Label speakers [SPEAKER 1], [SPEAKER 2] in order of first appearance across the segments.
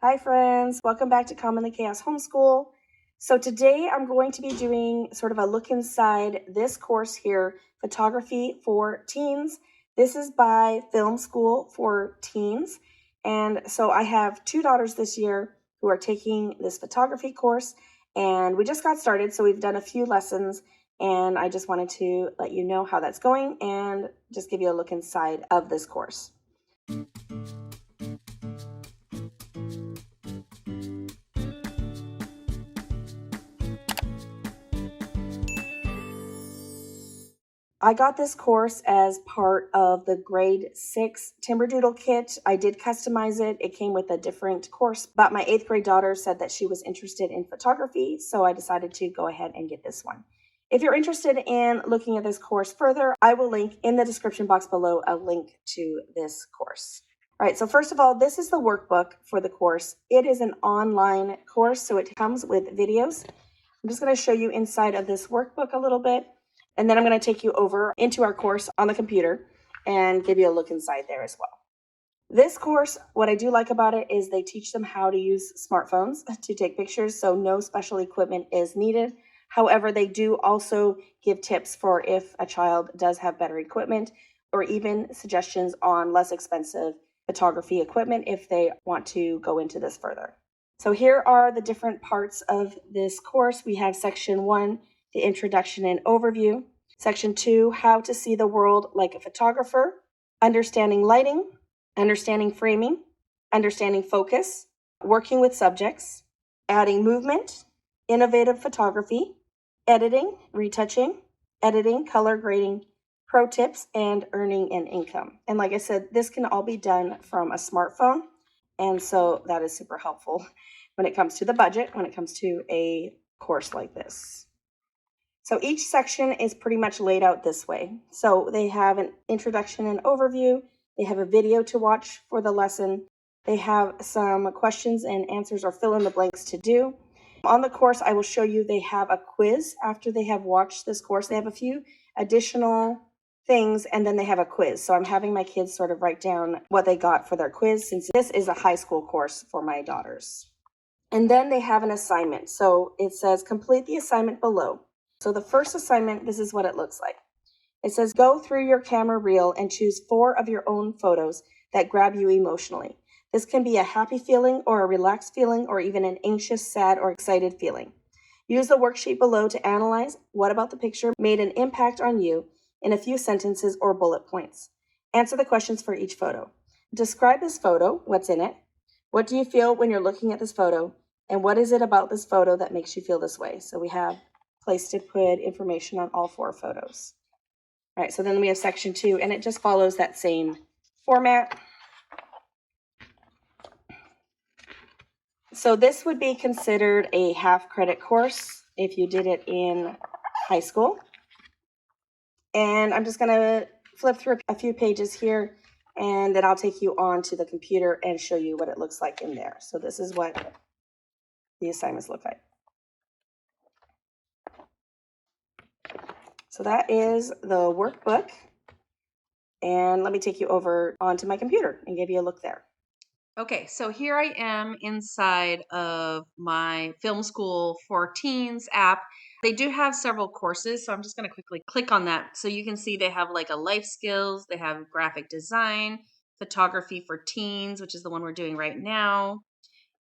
[SPEAKER 1] Hi friends, welcome back to Calm in the Chaos Homeschool. So today I'm going to be doing sort of a look inside this course here, Photography for Teens. This is by Film School for Teens. And so I have two daughters this year who are taking this photography course, and we just got started, so we've done a few lessons, and I just wanted to let you know how that's going and just give you a look inside of this course. I got this course as part of the grade 6 Timberdoodle kit. I did customize it. It came with a different course, but my 8th grade daughter said that she was interested in photography, so I decided to go ahead and get this one. If you're interested in looking at this course further, I will link in the description box below a link to this course. All right, so first of all, this is the workbook for the course. It is an online course, so it comes with videos. I'm just going to show you inside of this workbook a little bit, and then I'm going to take you over into our course on the computer and give you a look inside there as well. This course, what I do like about it is they teach them how to use smartphones to take pictures, so no special equipment is needed. However, they do also give tips for if a child does have better equipment, or even suggestions on less expensive photography equipment if they want to go into this further. So here are the different parts of this course. We have section 1, the introduction and overview. Section 2, how to see the world like a photographer. Understanding lighting, understanding framing, understanding focus, working with subjects, adding movement, innovative photography, editing, retouching, editing, color grading, pro tips, and earning an income. And like I said, this can all be done from a smartphone. And so that is super helpful when it comes to the budget, when it comes to a course like this. So each section is pretty much laid out this way. So they have an introduction and overview. They have a video to watch for the lesson. They have some questions and answers or fill in the blanks to do. On the course, I will show you they have a quiz after they have watched this course. They have a few additional things, and then they have a quiz. So I'm having my kids sort of write down what they got for their quiz, since this is a high school course for my daughters. And then they have an assignment. So it says complete the assignment below. So the first assignment, this is what it looks like. It says go through your camera reel and choose 4 of your own photos that grab you emotionally. This can be a happy feeling or a relaxed feeling or even an anxious, sad, or excited feeling. Use the worksheet below to analyze what about the picture made an impact on you in a few sentences or bullet points. Answer the questions for each photo. Describe this photo, what's in it, what do you feel when you're looking at this photo, and what is it about this photo that makes you feel this way? So we have a place to put information on all 4 photos. All right, so then we have section 2, and it just follows that same format. So this would be considered a half credit course if you did it in high school. And I'm just going to flip through a few pages here, and then I'll take you on to the computer and show you what it looks like in there. So this is what the assignments look like. So that is the workbook. And let me take you over onto my computer and give you a look there.
[SPEAKER 2] Okay, so here I am inside of my Film School for Teens app. They do have several courses, so I'm just going to quickly click on that. So you can see they have like a life skills, they have graphic design, photography for teens, which is the one we're doing right now,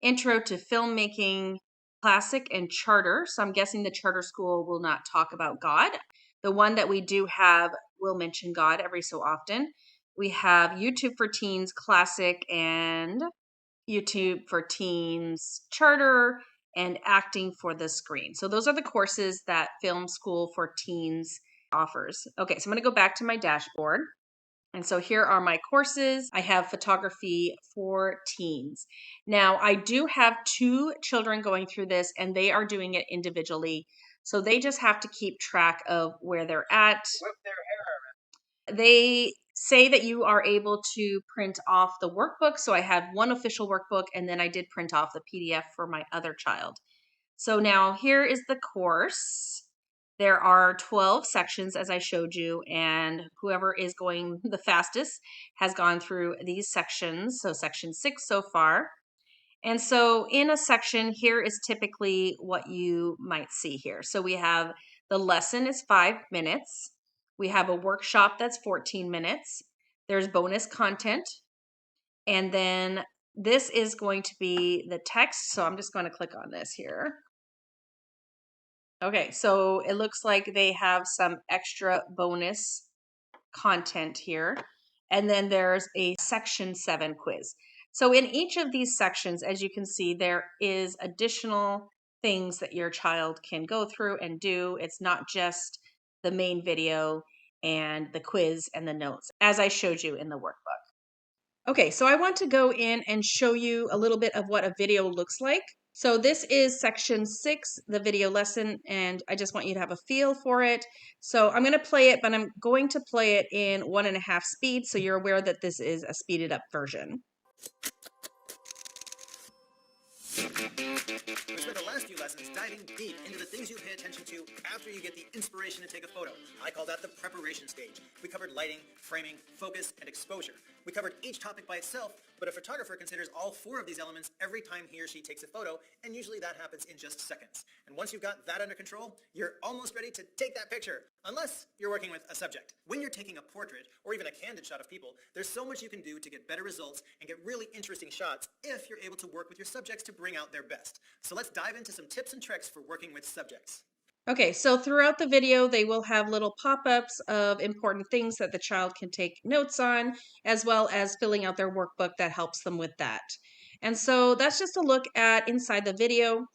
[SPEAKER 2] intro to filmmaking, classic, and charter. So I'm guessing the charter school will not talk about God. The one that we do have will mention God every so often. We have YouTube for Teens Classic and YouTube for Teens Charter and Acting for the Screen. So those are the courses that Film School for Teens offers. Okay, so I'm going to go back to my dashboard. And so here are my courses. I have photography for teens. Now, I do have 2 children going through this, and they are doing it individually. So they just have to keep track of where they're at. They say that you are able to print off the workbook. So I have one official workbook, and then I did print off the PDF for my other child. So now here is the course. There are 12 sections, as I showed you, and whoever is going the fastest has gone through these sections. So section 6 so far. And so in a section, here is typically what you might see here. So we have the lesson is 5 minutes. We have a workshop that's 14 minutes. There's bonus content. And then this is going to be the text. So I'm just going to click on this here. Okay, so it looks like they have some extra bonus content here. And then there's a section 7 quiz. So in each of these sections, as you can see, there is additional things that your child can go through and do. It's not just the main video and the quiz and the notes, as I showed you in the workbook. Okay, so I want to go in and show you a little bit of what a video looks like. So this is section 6, the video lesson, and I just want you to have a feel for it. So I'm going to play it, but I'm going to play it in 1.5 speed, so you're aware that this is a speeded up version.
[SPEAKER 3] We spent the last few lessons diving deep into the things you pay attention to after you get the inspiration to take a photo. I call that the preparation stage. We covered lighting, framing, focus, and exposure. We covered each topic by itself, but a photographer considers all 4 of these elements every time he or she takes a photo, and usually that happens in just seconds. And once you've got that under control, you're almost ready to take that picture, unless you're working with a subject. When you're taking a portrait, or even a candid shot of people, there's so much you can do to get better results and get really interesting shots if you're able to work with your subjects to bring out their best. So let's dive into some tips and tricks for working with subjects.
[SPEAKER 2] Okay, so throughout the video, they will have little pop-ups of important things that the child can take notes on, as well as filling out their workbook that helps them with that. And so that's just a look at inside the video.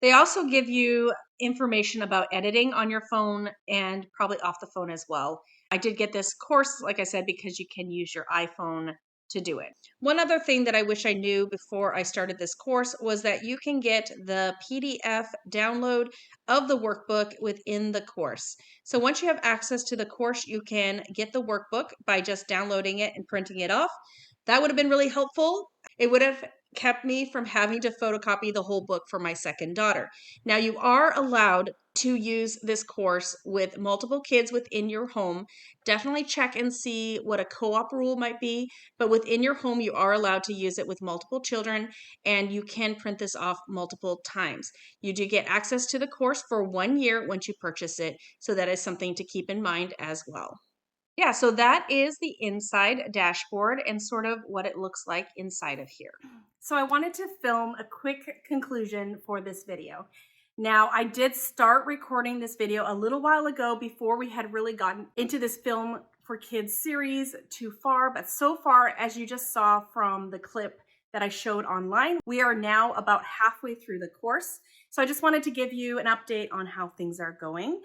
[SPEAKER 2] They also give you information about editing on your phone and probably off the phone as well. I did get this course, like I said, because you can use your iPhone to do it. One other thing that I wish I knew before I started this course was that you can get the PDF download of the workbook within the course. So once you have access to the course, you can get the workbook by just downloading it and printing it off. That would have been really helpful. It would have kept me from having to photocopy the whole book for my second daughter. Now, you are allowed to use this course with multiple kids within your home. Definitely check and see what a co-op rule might be, but within your home, you are allowed to use it with multiple children, and you can print this off multiple times. You do get access to the course for 1 year once you purchase it, so that is something to keep in mind as well. Yeah, so that is the inside dashboard and sort of what it looks like inside of here.
[SPEAKER 1] So I wanted to film a quick conclusion for this video. Now, I did start recording this video a little while ago before we had really gotten into this Film for Kids series too far, but so far, as you just saw from the clip that I showed online, we are now about halfway through the course. So I just wanted to give you an update on how things are going.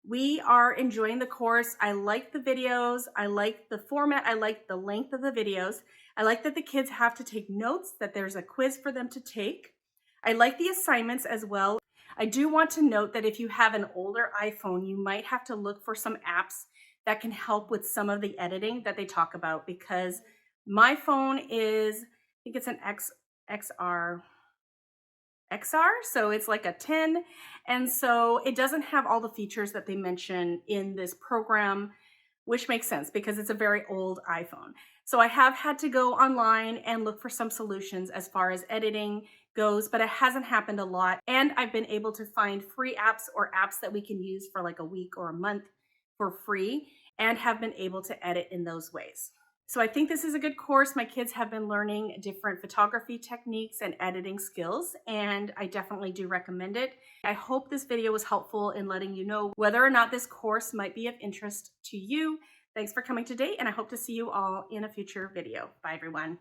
[SPEAKER 1] We are enjoying the course. I like the videos. I like the format. I like the length of the videos. I like that the kids have to take notes, that there's a quiz for them to take. I like the assignments as well. I do want to note that if you have an older iPhone, you might have to look for some apps that can help with some of the editing that they talk about, because my phone is, I think it's an XR, so it's like a 10, and so it doesn't have all the features that they mention in this program, which makes sense because it's a very old iPhone. So I have had to go online and look for some solutions as far as editing goes, but it hasn't happened a lot, and I've been able to find free apps or apps that we can use for like a week or a month for free, and have been able to edit in those ways. So I think this is a good course. My kids have been learning different photography techniques and editing skills, and I definitely do recommend it. I hope this video was helpful in letting you know whether or not this course might be of interest to you. Thanks for coming today, and I hope to see you all in a future video. Bye, everyone.